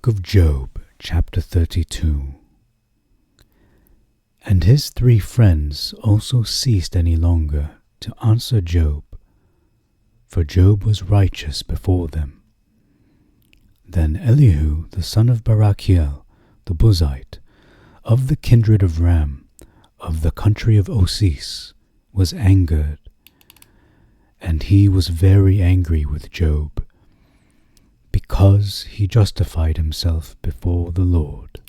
Book of Job, chapter 32. And his 3 friends also ceased any longer to answer Job, for Job was righteous before them. Then Elihu, the son of Barachiel, the Buzite, of the kindred of Ram, of the country of Osis, was angered, and he was very angry with Job, because he justified himself before the Lord.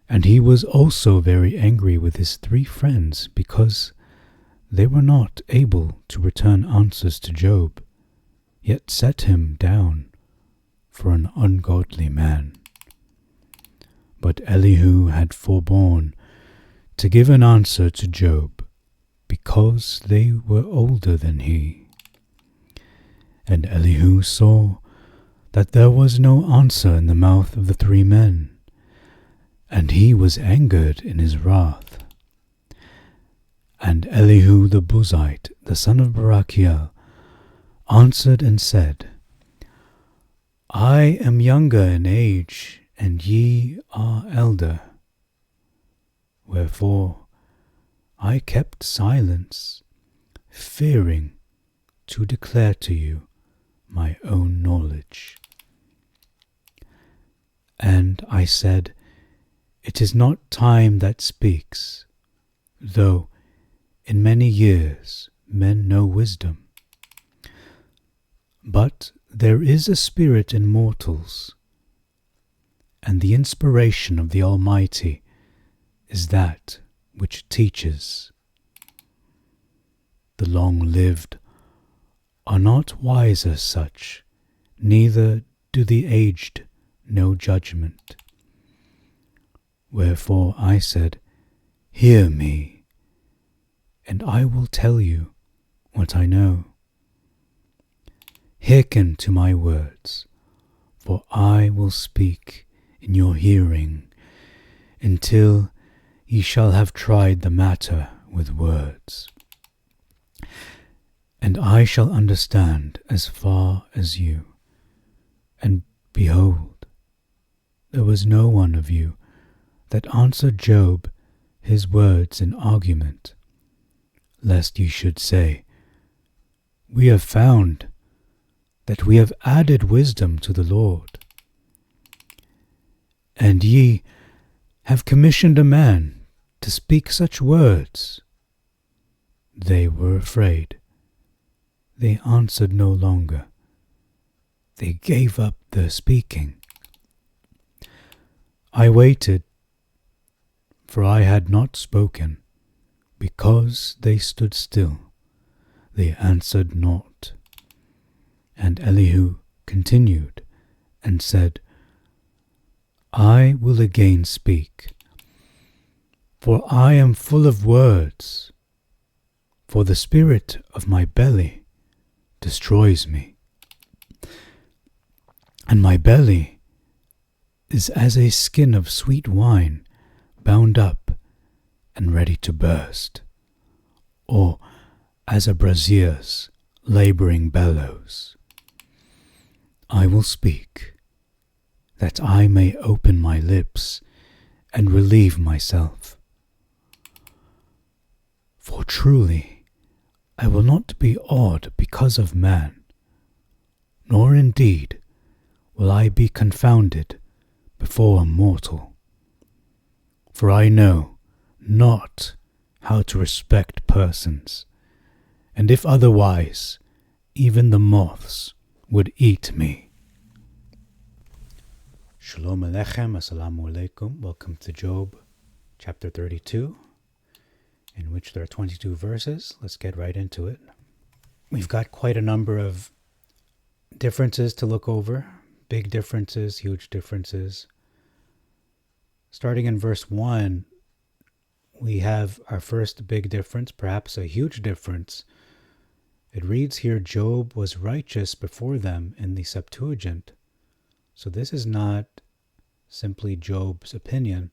And he was also very angry with his 3 friends, because they were not able to return answers to Job, yet set him down for an ungodly man. But Elihu had forborne to give an answer to Job, because they were older than he. And Elihu saw that there was no answer in the mouth of the 3 men, and he was angered in his wrath. And Elihu the Buzite, the son of Barachiel, answered and said, I am younger in age, and ye are elder. Wherefore I kept silence, fearing to declare to you my own knowledge. And I said, It is not time that speaks, though in many years men know wisdom. But there is a spirit in mortals, and the inspiration of the Almighty is that which teaches. The long-lived are not wise as such, neither do the aged know judgment. Wherefore I said, Hear me, and I will tell you what I know. Hearken to my words, for I will speak in your hearing, until ye shall have tried the matter with words. And I shall understand as far as you. And behold, there was no one of you that answered Job his words in argument, lest ye should say, We have found that we have added wisdom to the Lord. And ye have commissioned a man to speak such words. They were afraid. They answered no longer. They gave up their speaking. I waited, for I had not spoken, because they stood still. They answered not. And Elihu continued and said, I will again speak, for I am full of words, for the spirit of my belly destroys me, and my belly is as a skin of sweet wine bound up and ready to burst, or as a brazier's labouring bellows. I will speak, that I may open my lips and relieve myself. For truly I will not be awed because of man, nor indeed will I be confounded before a mortal. For I know not how to respect persons, and if otherwise, even the moths would eat me. Shalom Aleichem, Assalamu Alaikum. Welcome to Job, chapter 32, in which there are 22 verses. Let's get right into it. We've got quite a number of differences to look over. Big differences, huge differences. Starting in verse 1, we have our first big difference, perhaps a huge difference. It reads here, Job was righteous before them in the Septuagint. So this is not simply Job's opinion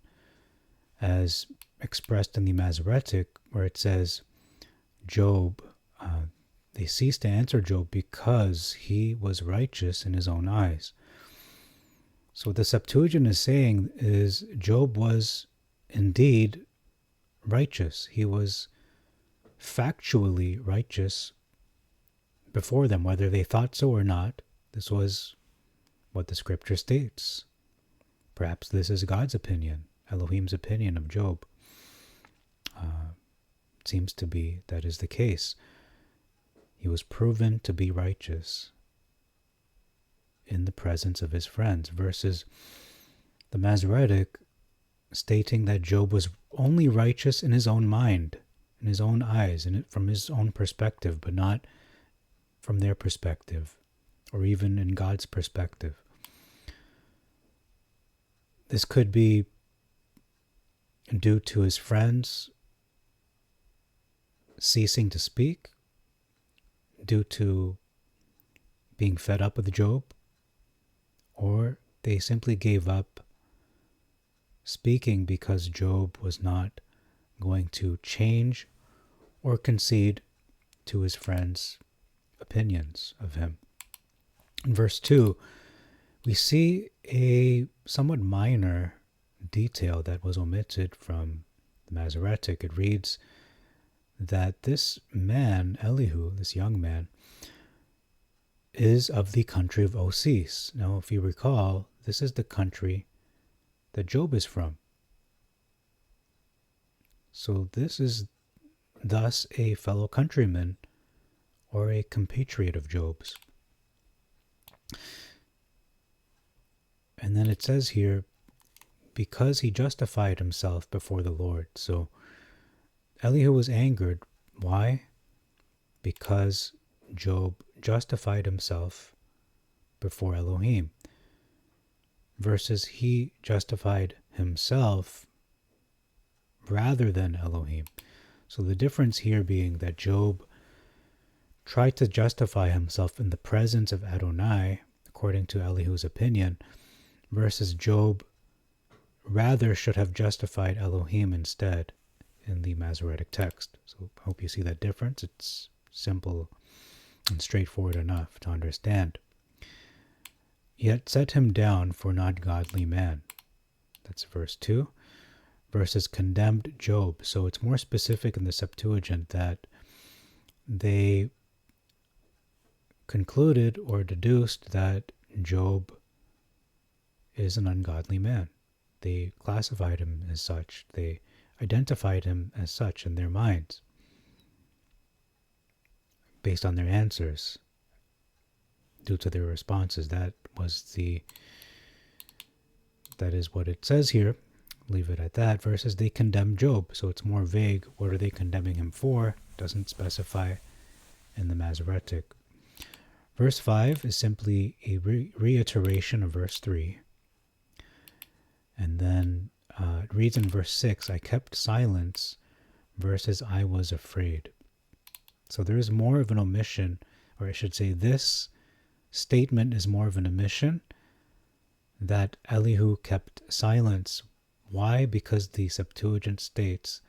as expressed in the Masoretic, where it says Job, they ceased to answer Job because he was righteous in his own eyes. So what the Septuagint is saying is Job was indeed righteous. He was factually righteous before them, whether they thought so or not. This was what the scripture states. Perhaps this is God's opinion, Elohim's opinion of Job. It seems to be that is the case. He was proven to be righteous in the presence of his friends, versus the Masoretic stating that Job was only righteous in his own mind, in his own eyes, and from his own perspective, but not from their perspective, or even in God's perspective. This could be due to his friends ceasing to speak, due to being fed up with Job, or they simply gave up speaking because Job was not going to change or concede to his friends' opinions of him. In verse 2, we see a somewhat minor detail that was omitted from the Masoretic. It reads that this man, Elihu, this young man, is of the country of Osis. Now, if you recall, this is the country that Job is from. So this is thus a fellow countryman or a compatriot of Job's. And then it says here, because he justified himself before the Lord. So Elihu was angered. Why? Because Job justified himself before Elohim, versus he justified himself rather than Elohim. So the difference here being that Job tried to justify himself in the presence of Adonai, according to Elihu's opinion, versus Job rather should have justified Elohim instead in the Masoretic text. So I hope you see that difference. It's simple and straightforward enough to understand. Yet set him down for not godly man. That's verse 2. Versus condemned Job. So it's more specific in the Septuagint that they concluded or deduced that Job is an ungodly man. They classified him as such. They identified him as such in their minds based on their answers due to their responses. That is what it says here. Leave it at that. Versus they condemned Job. So it's more vague. What are they condemning him for? Doesn't specify in the Masoretic. Verse 5 is simply a reiteration of verse 3. And then it reads in verse 6, I kept silence versus I was afraid. So there is more of an omission, or I should say this statement is more of an omission, that Elihu kept silence. Why? Because the Septuagint states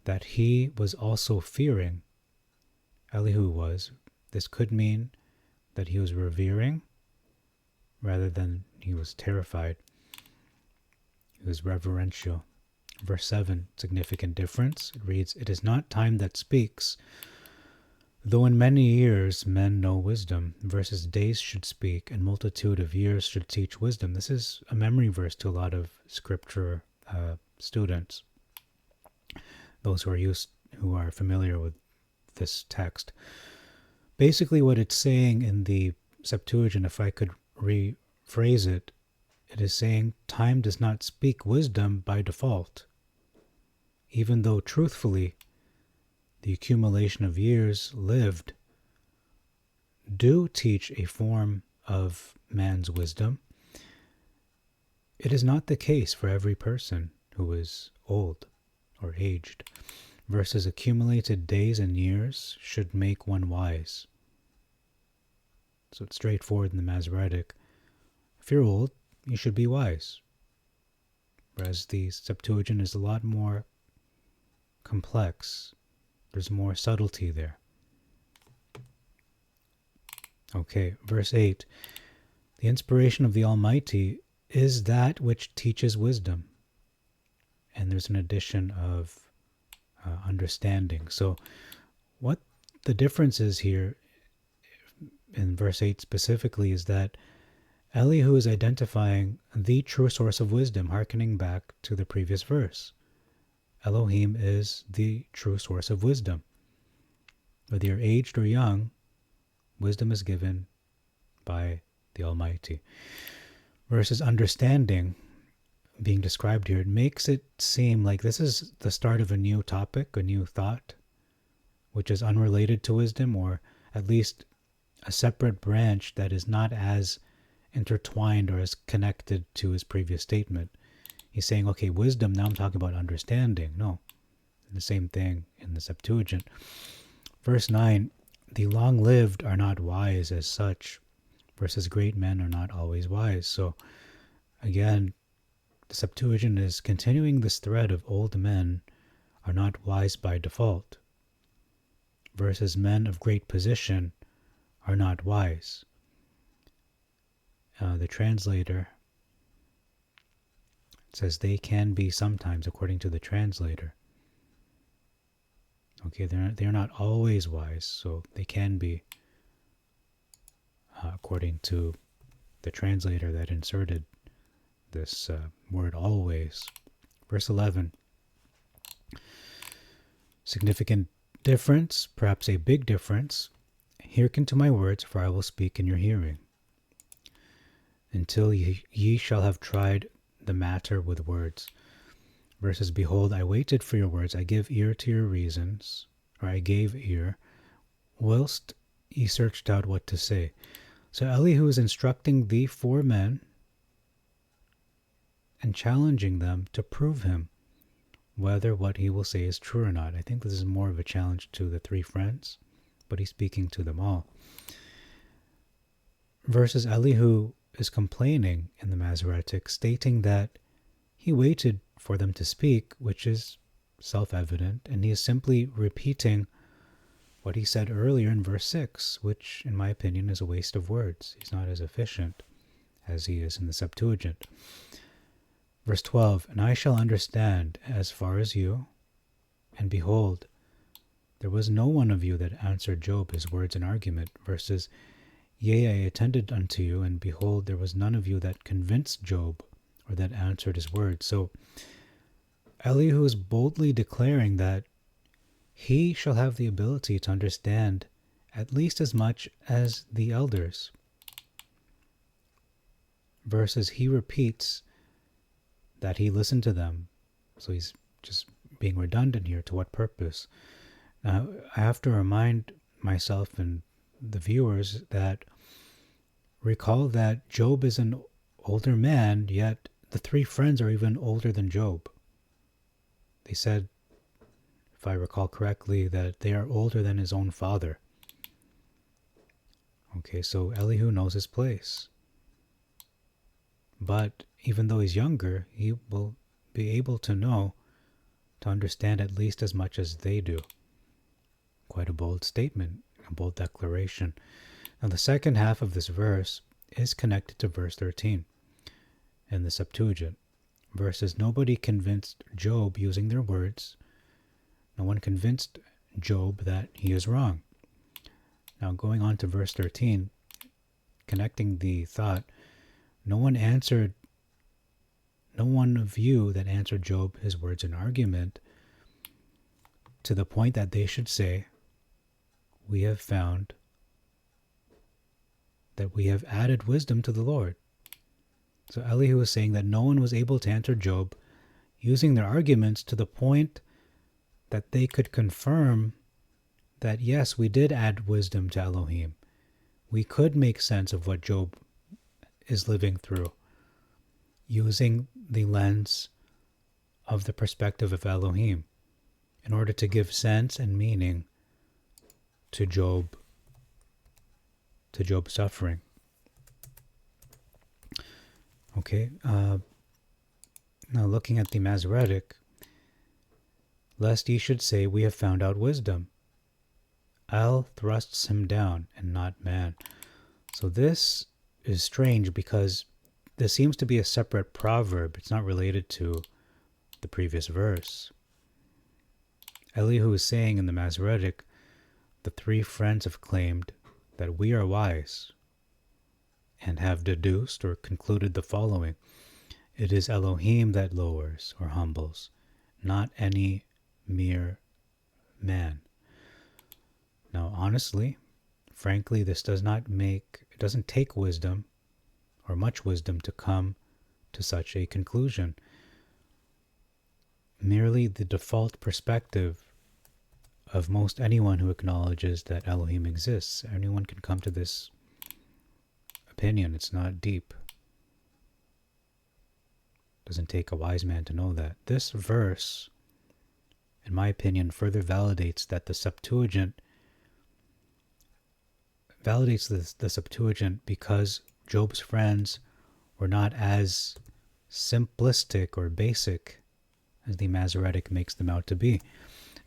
that he was also fearing. Elihu was. This could mean that he was revering rather than he was terrified. He was reverential. Verse 7, significant difference. It reads, it is not time that speaks, though in many years men know wisdom, versus days should speak, and multitude of years should teach wisdom. This is a memory verse to a lot of scripture students, those who are familiar with this text. Basically what it's saying in the Septuagint, if I could rephrase it, it is saying time does not speak wisdom by default, even though truthfully the accumulation of years lived do teach a form of man's wisdom. It is not the case for every person who is old or aged, versus accumulated days and years should make one wise. So it's straightforward in the Masoretic. If you're old, you should be wise. Whereas the Septuagint is a lot more complex. There's more subtlety there. Okay, verse 8. The inspiration of the Almighty is that which teaches wisdom. And there's an addition of understanding. So what the difference is here in verse 8 specifically is that Elihu is identifying the true source of wisdom, hearkening back to the previous verse. Elohim is the true source of wisdom. Whether you're aged or young, wisdom is given by the Almighty. Versus understanding being described here, it makes it seem like this is the start of a new topic, a new thought, which is unrelated to wisdom, or at least a separate branch that is not as intertwined or as connected to his previous statement. He's saying, okay, wisdom, now I'm talking about understanding. No, the same thing in the Septuagint. Verse 9, the long-lived are not wise as such, versus great men are not always wise. So again, the Septuagint is continuing this thread of old men are not wise by default, versus men of great position are not wise. The translator says they can be sometimes, according to the translator. Okay, they're not always wise, so they can be, according to the translator that inserted this word always. Verse 11. Significant difference, perhaps a big difference. Hearken to my words, for I will speak in your hearing. Until ye shall have tried the matter with words. Verses, behold, I waited for your words, I give ear to your reasons, or I gave ear, whilst ye searched out what to say. So Elihu is instructing the four men and challenging them to prove him whether what he will say is true or not. I think this is more of a challenge to the three friends, but he's speaking to them all. Versus Elihu is complaining in the Masoretic, stating that he waited for them to speak, which is self-evident, and he is simply repeating what he said earlier in verse 6, which in my opinion is a waste of words. He's not as efficient as he is in the Septuagint. Verse 12, and I shall understand as far as you, and behold, there was no one of you that answered Job his words in argument, versus, yea, I attended unto you, and behold, there was none of you that convinced Job, or that answered his words. So Elihu is boldly declaring that he shall have the ability to understand at least as much as the elders. Versus he repeats that he listened to them. So he's just being redundant here. To what purpose? Now, I have to remind myself and the viewers that recall that Job is an older man, yet the three friends are even older than Job. They said, if I recall correctly, that they are older than his own father. Okay, so Elihu knows his place. But even though he's younger, he will be able to know, to understand at least as much as they do. Quite a bold statement, a bold declaration. Now the second half of this verse is connected to verse 13 in the Septuagint. Verses, nobody convinced Job using their words. No one convinced Job that he is wrong. Now going on to verse 13, connecting the thought, no one of you that answered Job his words in argument, to the point that they should say, we have found that we have added wisdom to the Lord. So Elihu is saying that no one was able to answer Job using their arguments to the point that they could confirm that yes, we did add wisdom to Elohim. We could make sense of what Job is living through using the lens of the perspective of Elohim in order to give sense and meaning to Job's suffering. Okay, now looking at the Masoretic, lest ye should say, we have found out wisdom. El thrusts him down, and not man. So this is strange because this seems to be a separate proverb. It's not related to the previous verse. Elihu is saying in the Masoretic, the three friends have claimed that we are wise and have deduced or concluded the following: it is Elohim that lowers or humbles, not any mere man. Now, honestly, frankly, this it doesn't take wisdom or much wisdom to come to such a conclusion. Merely the default perspective of most anyone who acknowledges that Elohim exists. Anyone can come to this opinion. It's not deep. It doesn't take a wise man to know that. This verse, in my opinion, further validates that the Septuagint because Job's friends were not as simplistic or basic as the Masoretic makes them out to be.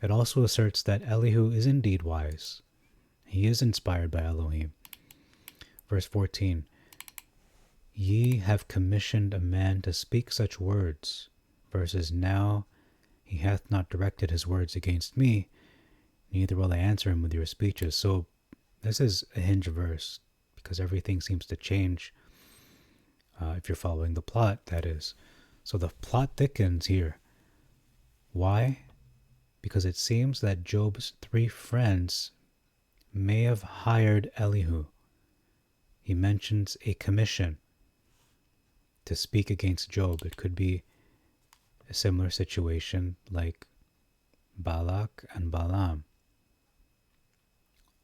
It also asserts that Elihu is indeed wise. He is inspired by Elohim. Verse 14, ye have commissioned a man to speak such words, versus now he hath not directed his words against me, neither will I answer him with your speeches. So this is a hinge verse, because everything seems to change if you're following the plot, that is. So the plot thickens here. Why? Because it seems that Job's three friends may have hired Elihu. He mentions a commission to speak against Job. It could be a similar situation like Balak and Balaam.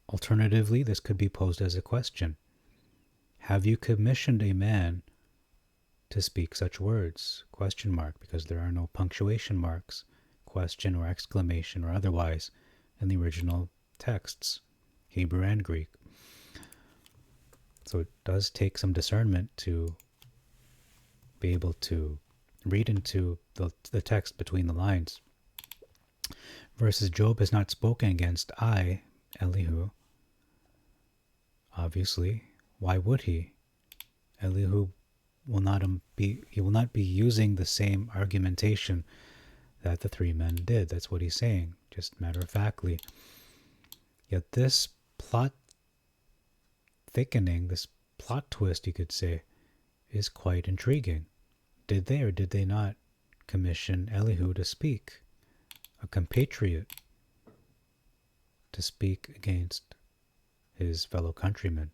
Alternatively, this could be posed as a question. Have you commissioned a man to speak such words? Question mark, because there are no punctuation marks, question or exclamation or otherwise, in the original texts, Hebrew and Greek. So it does take some discernment to be able to read into the text between the lines. Versus Job has not spoken against I, Elihu. Obviously, why would he? Elihu will not be using the same argumentation that the three men did. That's what he's saying, just matter-of-factly. Yet this plot thickening, this plot twist, you could say, is quite intriguing. Did they or did they not commission Elihu to speak, a compatriot, to speak against his fellow countrymen?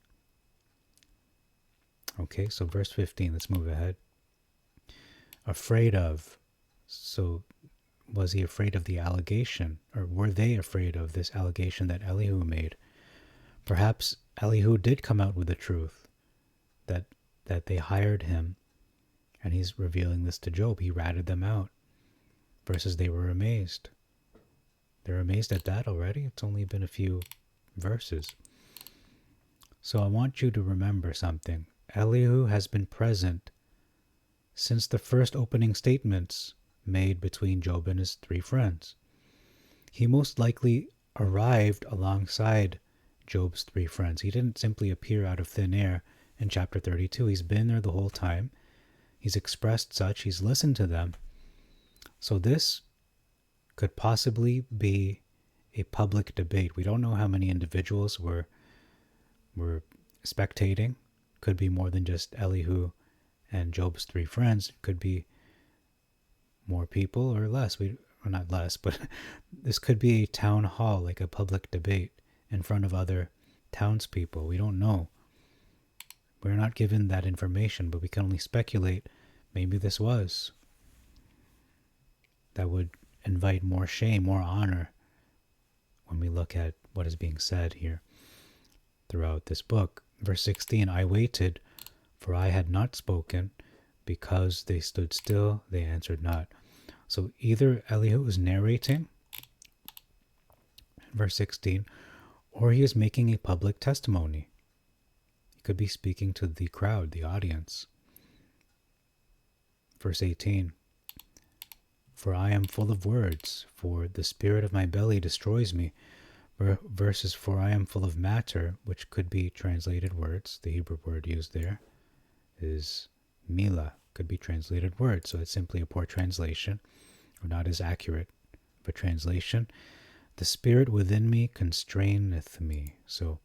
Okay, so verse 15, let's move ahead. Afraid of. So was he afraid of the allegation, or were they afraid of this allegation that Elihu made? Perhaps Elihu did come out with the truth, that they hired him, and he's revealing this to Job. He ratted them out, versus they were amazed. They're amazed at that already? It's only been a few verses. So I want you to remember something. Elihu has been present since the first opening statements made between Job and his three friends. He most likely arrived alongside Job's three friends. He didn't simply appear out of thin air in chapter 32. He's been there the whole time. He's expressed such. He's listened to them. So this could possibly be a public debate. We don't know how many individuals were spectating. Could be more than just Elihu and Job's three friends. It could be more people or less. Not less, but this could be a town hall, like a public debate in front of other townspeople. We don't know. We're not given that information, but we can only speculate. Maybe this was. That would invite more shame, more honor when we look at what is being said here throughout this book. Verse 16, I waited, for I had not spoken, because they stood still, they answered not. So either Elihu is narrating, verse 16, or he is making a public testimony. He could be speaking to the crowd, the audience. Verse 18, for I am full of words, for the spirit of my belly destroys me. Verses, for I am full of matter, which could be translated words. The Hebrew word used there is Mila could be translated word, so it's simply a poor translation, or not as accurate of a translation. The spirit within me constraineth me. So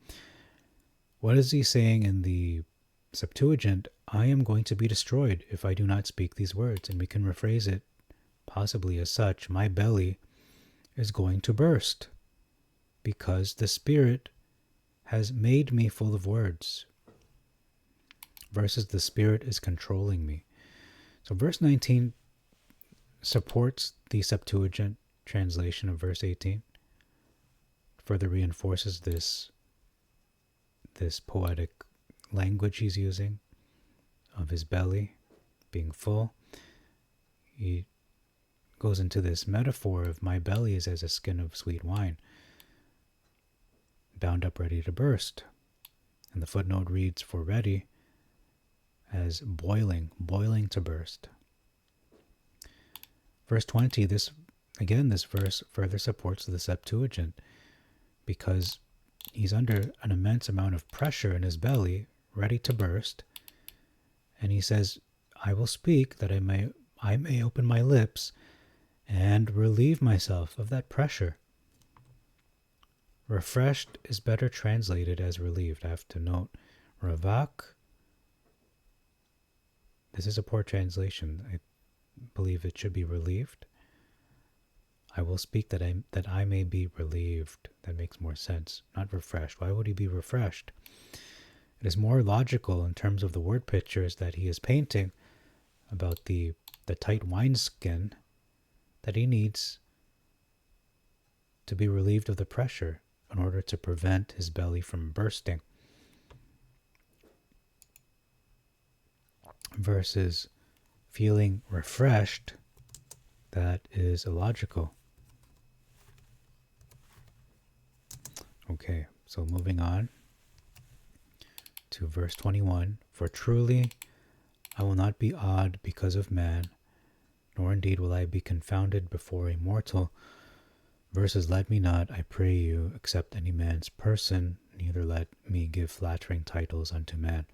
what is he saying in the Septuagint? I am going to be destroyed if I do not speak these words. And we can rephrase it possibly as such: my belly is going to burst because the Spirit has made me full of words, versus the Spirit is controlling me. So verse 19 supports the Septuagint translation of verse 18, further reinforces this poetic language he's using of his belly being full. He goes into this metaphor of my belly is as a skin of sweet wine, bound up ready to burst. And the footnote reads for ready as boiling to burst. Verse 20, this verse further supports the Septuagint, because he's under an immense amount of pressure in his belly, ready to burst. And he says, I will speak that I may open my lips and relieve myself of that pressure. Refreshed is better translated as relieved. I have to note, ravak. This is a poor translation. I believe it should be relieved. I will speak that I may be relieved. That makes more sense. Not refreshed. Why would he be refreshed? It is more logical in terms of the word pictures that he is painting about the tight wineskin that he needs to be relieved of the pressure in order to prevent his belly from bursting. Versus feeling refreshed, that is illogical. Okay, so moving on to verse 21. For truly I will not be awed because of man, nor indeed will I be confounded before a mortal. Verses, let me not, I pray you, accept any man's person, neither let me give flattering titles unto man.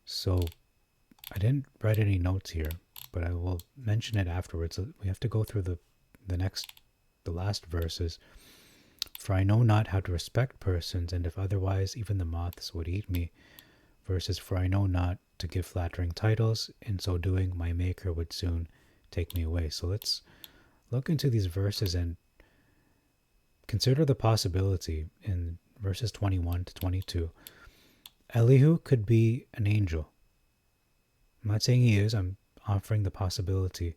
So I didn't write any notes here, but I will mention it afterwards. We have to go through the last verses. For I know not how to respect persons, and if otherwise, even the moths would eat me. Verses, for I know not to give flattering titles. In so doing, my Maker would soon take me away. So let's look into these verses and consider the possibility in verses 21 to 22. Elihu could be an angel. I'm not saying he is. I'm offering the possibility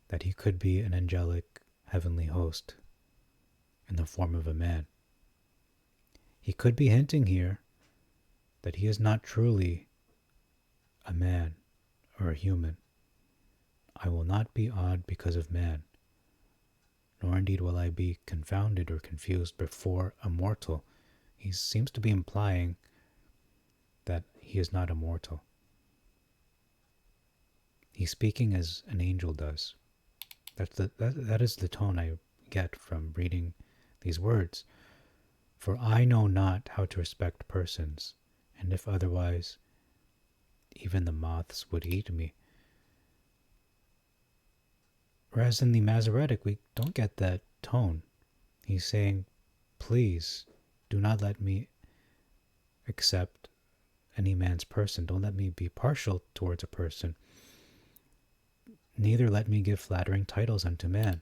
that he could be an angelic heavenly host in the form of a man. He could be hinting here that he is not truly a man or a human. I will not be awed because of man, nor indeed will I be confounded or confused before a mortal. He seems to be implying that he is not a mortal. He's speaking as an angel does. That is the tone I get from reading these words. For I know not how to respect persons, and if otherwise, even the moths would eat me. Whereas in the Masoretic, we don't get that tone. He's saying, please, do not let me accept any man's person. Don't let me be partial towards a person. Neither let me give flattering titles unto man.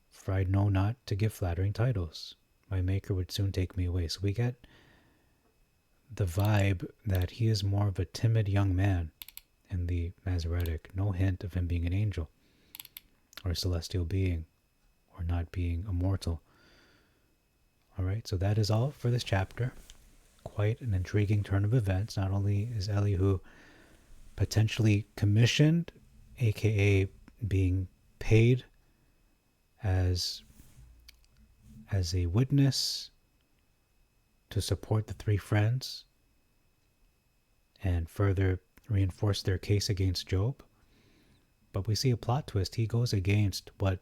For I know not to give flattering titles. My Maker would soon take me away. So we get the vibe that he is more of a timid young man in the Masoretic. No hint of him being an angel or a celestial being or not being immortal. Alright, so that is all for this chapter. Quite an intriguing turn of events. Not only is Elihu potentially commissioned, aka being paid as a witness to support the three friends and further reinforce their case against Job, but we see a plot twist. He goes against what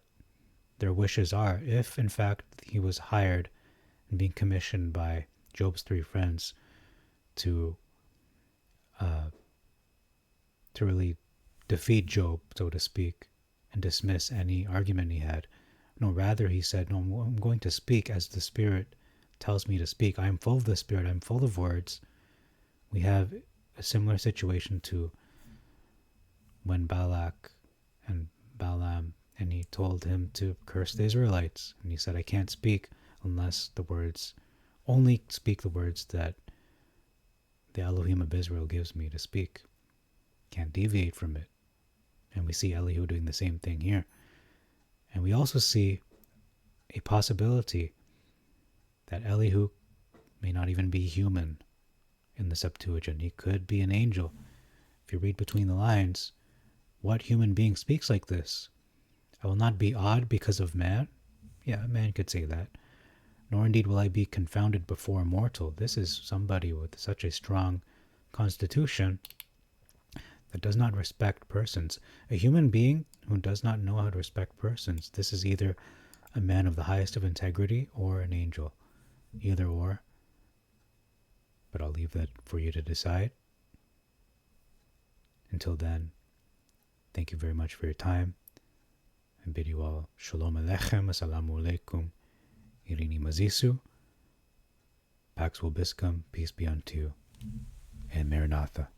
their wishes are. If in fact he was hired and being commissioned by Job's three friends to to really defeat Job, so to speak, and dismiss any argument he had. No, rather he said, no, I'm going to speak as the Spirit tells me to speak. I am full of the Spirit. I'm full of words. We have a similar situation to when Balak and Balaam, and he told him to curse the Israelites. And he said, I can't speak unless only speak the words that the Elohim of Israel gives me to speak. Can't deviate from it. And we see Elihu doing the same thing here. And we also see a possibility that Elihu may not even be human in the Septuagint. He could be an angel. If you read between the lines, what human being speaks like this? I will not be awed because of man. Yeah, man could say that. Nor indeed will I be confounded before a mortal. This is somebody with such a strong constitution that does not respect persons. A human being who does not know how to respect persons, this is either a man of the highest of integrity or an angel. Either or. But I'll leave that for you to decide. Until then, thank you very much for your time. I bid you all Shalom Aleichem, Assalamu Alaikum, Irini Mazisu, Pax Vobiscum, peace be unto you, and Maranatha.